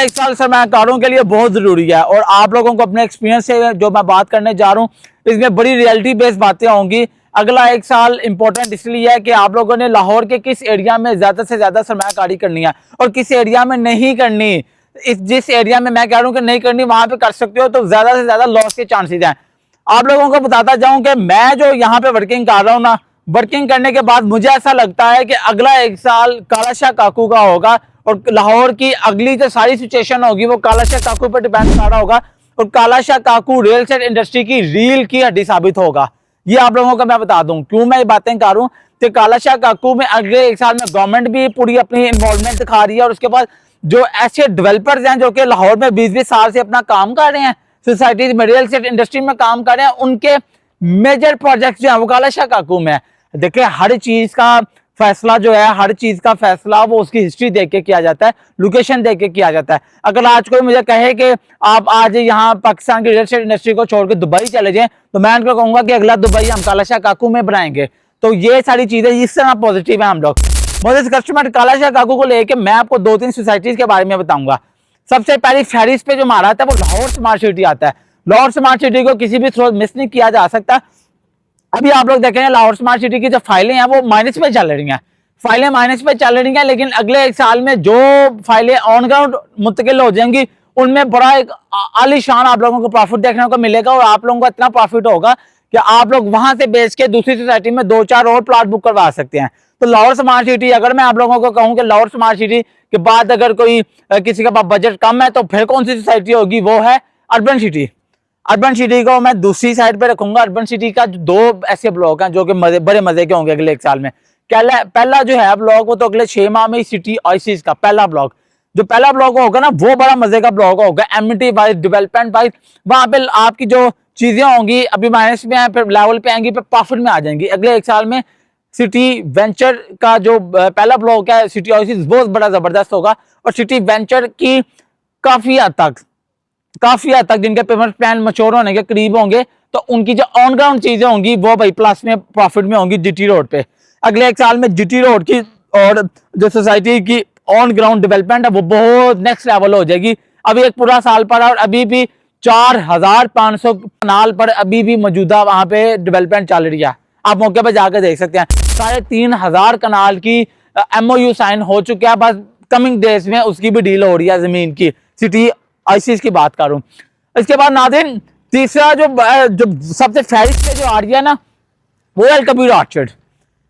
एक साल सरमायाकारों के लिए बहुत जरूरी है। और आप लोगों को अपने एक्सपीरियंस से जो मैं बात करने जा रहा हूँ, इसमें बड़ी रियलिटी बेस्ड बातें होंगी। अगला एक साल इंपॉर्टेंट इसलिए है कि आप लोगों ने लाहौर के किस एरिया में ज्यादा से ज्यादा सरमायाकारी करनी है और किस एरिया में नहीं करनी। जिस एरिया में मैं कह रहा हूँ कि नहीं करनी, वहां पे कर सकते हो, तो ज्यादा से ज्यादा लॉस के चांसेस हैं। आप लोगों को बताता जाऊं कि मैं जो यहाँ पे वर्किंग कर रहा हूँ ना, वर्किंग करने के बाद मुझे ऐसा लगता है कि अगला एक साल कालाशाह काकू का होगा और लाहौर की अगली जो सारी सिचुएशन होगी वो कालाशाह काकू पर डिपेंड कर रहा होगा। और कालाशाह काकू रियल एस्टेट इंडस्ट्री की रील की हड्डी साबित होगा। ये आप लोगों को मैं बता दूं क्यों मैं ये बातें कर रहा हूं कि कालाशाह काकू में अगले एक साल में गवर्नमेंट भी पूरी अपनी इन्वॉल्वमेंट दिखा रही है। और उसके बाद जो ऐसे डेवलपर्स हैं जो कि लाहौर में 20-20 साल से अपना काम कर रहे हैं, सोसाइटीज में रियल एस्टेट इंडस्ट्री में काम कर रहे हैं, उनके मेजर प्रोजेक्ट जो है वो कालाशाह काकू में है। देखिए हर चीज का फैसला जो है, हर चीज का फैसला वो उसकी हिस्ट्री देख के किया जाता है, लोकेशन देख के किया जाता है। अगर आज कोई मुझे कहे कि आप आज यहाँ पाकिस्तान की रियल एस्टेट इंडस्ट्री को छोड़ के दुबई चले जाएं, तो मैं उनको कहूंगा कि अगला दुबई हम कालाशाह काकू में बनाएंगे। तो ये सारी चीजें इस तरह पॉजिटिव है हम लोग। मोदी कस्टमर कालाशाह काकू को लेके मैं आपको 2-3 सोसाइटीज के बारे में बताऊंगा। सबसे पहली फहरिस्त पे जो हमारा आता है वो लाहौर स्मार्ट सिटी आता है। लाहौर स्मार्ट सिटी को किसी भी थ्रू मिस नहीं किया जा सकता। अभी आप लोग देखेंगे लाहौर स्मार्ट सिटी की जो फाइलें हैं वो माइनस पे चल रही हैं, फाइलें माइनस पे चल रही हैं, लेकिन अगले एक साल में जो फाइलें ऑन ग्राउंड मुंतकिल हो जाएंगी उनमें बड़ा एक आलीशान आप लोगों को प्रॉफिट देखने को मिलेगा। और आप लोगों को इतना प्रॉफिट होगा कि आप लोग वहां से बेच के दूसरी सोसाइटी में 2-4 और प्लॉट बुक करवा सकते हैं। तो लाहौर स्मार्ट सिटी, अगर मैं आप लोगों को कहूँ कि लाहौर स्मार्ट सिटी के बाद अगर कोई किसी के पास बजट कम है तो फिर कौन सी सोसाइटी होगी, वो है अर्बन सिटी। अर्बन सिटी को मैं दूसरी साइड पे रखूंगा। अर्बन सिटी का 2 ऐसे ब्लॉक हैं जो कि बड़े मजे के होंगे अगले एक साल में। पहला जो है ब्लॉक वो तो अगले 6 माह में सिटी आईसीस का पहला ब्लॉक, जो पहला ब्लॉक होगा ना वो बड़ा मजे का ब्लॉक होगा। एमिनिटी वाइज, डेवलपमेंट वाइज, वहां पे आपकी जो चीजें होंगी अभी माइनस में है, फिर लेवल पे आएंगी, फिर प्रॉफिट में आ जाएंगी। अगले एक साल में सिटी वेंचर का जो पहला ब्लॉक है सिटी आईसीस बहुत बड़ा जबरदस्त होगा। और सिटी वेंचर की काफी हद तक जिनके पेमेंट प्लान मच्योर होने के करीब होंगे तो उनकी जो ऑन ग्राउंड चीजें होंगी वो भाई प्लस में प्रॉफिट में होंगी जीटी रोड पे। अगले एक साल में जीटी रोड की और जो सोसाइटी की ऑन ग्राउंड डेवलपमेंट है वो बहुत नेक्स्ट लेवल हो जाएगी। अभी एक पूरा साल पड़ा और अभी भी 4500 कनाल पर अभी भी मौजूदा वहां पे डेवलपमेंट चल रही है। आप मौके पर जाकर देख सकते हैं 3500 कनाल की एमओयू साइन हो चुका है, बस कमिंग डेज में उसकी भी डील हो रही है जमीन की। सिटी आईसीस की बात करूं। इसके बाद नादिन तीसरा जो सबसे फहरिस्त पे जो आ रही है ना वो अलकबीर आर्चर्ड।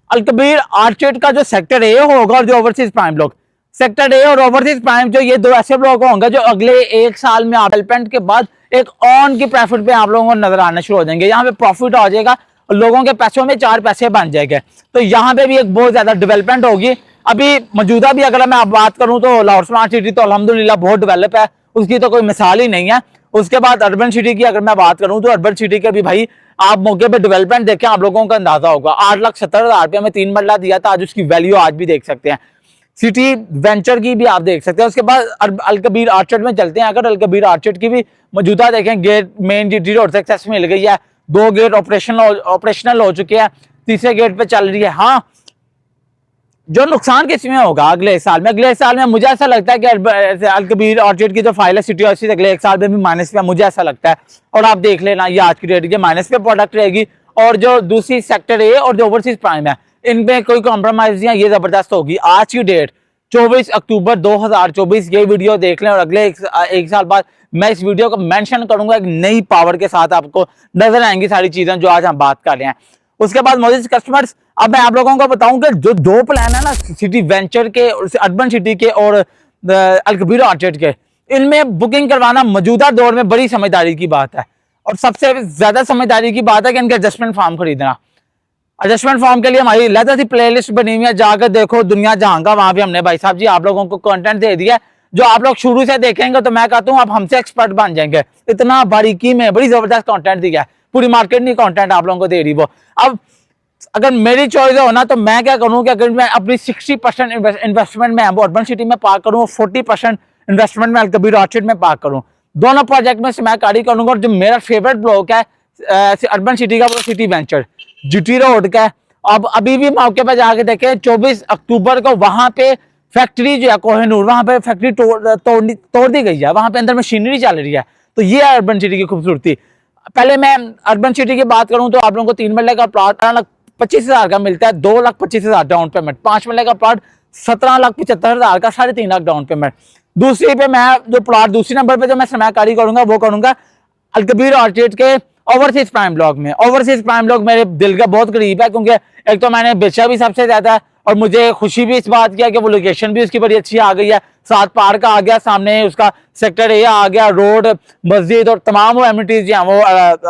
अलकबीर आर्चर्ड का जो सेक्टर ए होगा और जो overseas prime block, sector A और ओवरसीज प्राइम जो ये 2 ऐसे ब्लॉक होंगे जो अगले एक साल में डेवलपमेंट के बाद एक ऑन की प्रॉफिट पे आप लोगों को नजर आना शुरू हो जाएंगे। यहाँ पे प्रॉफिट आ जाएगा और लोगों के पैसों में 4 पैसे बन जाएंगे। तो यहाँ पे भी एक बहुत ज्यादा डेवलपमेंट होगी। अभी मौजूदा भी अगर मैं बात करूं तो लाहौर स्मार्ट सिटी तो अल्हम्दुलिल्लाह बहुत डेवलप है, उसकी तो कोई मिसाल ही नहीं है। उसके बाद अर्बन सिटी की अगर मैं बात करूं तो अर्बन सिटी के भी भाई आप मौके पे डेवलपमेंट देखें, आप लोगों का अंदाजा होगा। 8,70,000 रुपये में 3 मरला दिया था, आज उसकी वैल्यू आज भी देख सकते हैं। सिटी वेंचर की भी आप देख सकते हैं। उसके बाद अलकबीर आर्चर्ड में चलते हैं। अगर अलकबीर आर्चर्ड की भी मौजूदा देखें, गेट मेन जीटी रोड से एक्सेस मिल गई है, 2 गेट ऑपरेशनल हो चुके हैं, तीसरे गेट पे चल रही है। हाँ, जो नुकसान किसमें होगा अगले साल में मुझे ऐसा लगता है कि अलकबीर ऑर्चिड की जो फाइल है सिटी ऑर्चिड अगले एक साल में भी माइनस पे, मुझे ऐसा लगता है। और आप देख लेना ये आज की डेट के माइनस पे प्रोडक्ट रहेगी। और जो दूसरी सेक्टर ए और जो ओवरसीज प्राइम है इनमें कोई कॉम्प्रोमाइज नहीं है, ये जबरदस्त होगी। आज की डेट 24 अक्टूबर 2024, ये वीडियो देख लें और अगले एक साल बाद मैं इस वीडियो को मेंशन करूंगा, एक नई पावर के साथ आपको नजर आएंगी सारी चीजें जो आज हम बात कर रहे हैं। उसके बाद मोदी कस्टमर्स, अब मैं आप लोगों को बताऊं कि जो 2 प्लान है ना सिटी वेंचर के, अर्बन सिटी के और अलकबीर ऑर्चिड के, इनमें बुकिंग करवाना मौजूदा दौर में बड़ी समझदारी की बात है। और सबसे ज्यादा समझदारी की बात है कि इनके एडजस्टमेंट फॉर्म खरीदना। एडजस्टमेंट फॉर्म के लिए हमारी अलग सी प्लेलिस्ट बनी हुई है, जाकर देखो दुनिया जहां का, वहां भी हमने भाई साहब जी आप लोगों को कंटेंट दे दिया जो आप लोग शुरू से देखेंगे तो मैं कहता हूँ आप हमसे एक्सपर्ट बन जाएंगे। इतना बारीकी में बड़ी जबरदस्त कंटेंट दिया है, पूरी मार्केट नहीं कंटेंट आप लोगों को दे रही वो। अब अगर मेरी चॉइस हो ना तो मैं क्या करूँ कि अगर मैं अपनी 60% इन्वेस्टमेंट में अर्बन सिटी में पार्क करूँ, 40% इन्वेस्टमेंट में अलकबीर ऑर्चिड में पार्क करूँ, दोनों प्रोजेक्ट में सरमायाकारी करूंगा। और जो मेरा फेवरेट ब्लॉक है अर्बन सिटी का वो सिटी वेंचर जीटी रोड का है। अब अभी भी मौके पर जाके देखें 24 अक्टूबर को वहां पे फैक्ट्री जो है कोहिनूर, वहां पे फैक्ट्री तोड़ दी गई है, वहां पे अंदर मशीनरी चल रही है। तो ये है अर्बन सिटी की खूबसूरती। पहले मैं अर्बन सिटी की बात करूं तो आप लोगों को 3 मरले का प्लॉट 18,25,000 का मिलता है, 2,25,000 डाउन पेमेंट। 5 मरले का प्लॉट 17,75,000 का, 3.5 लाख डाउन पेमेंट। दूसरी पे मैं जो प्लॉट दूसरी नंबर पे जो मैं सरमायाकारी करूंगा वो करूंगा अलकबीर ऑर्चिड के ओवरसीज प्राइम ब्लॉक में। ओवरसीज प्राइम ब्लॉक मेरे दिल का बहुत करीब है, क्योंकि एक तो मैंने बेचा भी सबसे ज्यादा और मुझे खुशी भी इस बात की है कि वो लोकेशन भी उसकी बड़ी अच्छी आ गई है। साथ पार्क आ गया, सामने उसका सेक्टर ए आ गया, रोड, मस्जिद और तमाम वो एमिनिटीज जो हैं वो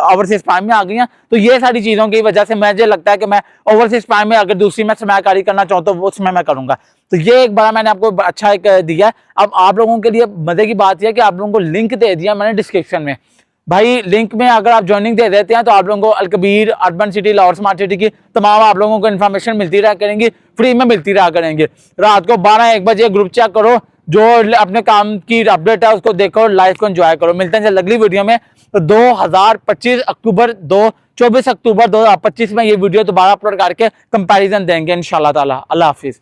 ओवरसीज प्राइम में आ गई हैं। तो ये सारी चीजों की वजह से मुझे लगता है कि मैं ओवरसीज प्राइम में अगर दूसरी मैं सरमायाकारी करना चाहूँ तो उसमें मैं करूंगा। तो ये एक बड़ा मैंने आपको अच्छा एक दिया। अब आप लोगों के लिए मजे की बात यह है कि आप लोगों को लिंक दे दिया मैंने डिस्क्रिप्शन में। भाई लिंक में अगर आप ज्वाइनिंग दे देते हैं तो आप लोगों को Al Kabir, urban city, Lahore smart city की तमाम आप लोगों को इन्फॉर्मेशन मिलती रहा करेंगी, फ्री में मिलती रहा करेंगे। रात को 12-1 बजे ग्रुप चेक करो, जो अपने काम की अपडेट है उसको देखो, लाइफ को एंजॉय करो। मिलते हैं अगली वीडियो में। तो 24 अक्टूबर 2025 में ये वीडियो दोबारा अपलोड करके कंपैरिजन देंगे इंशाल्लाह ताला। अल्लाह हाफिज।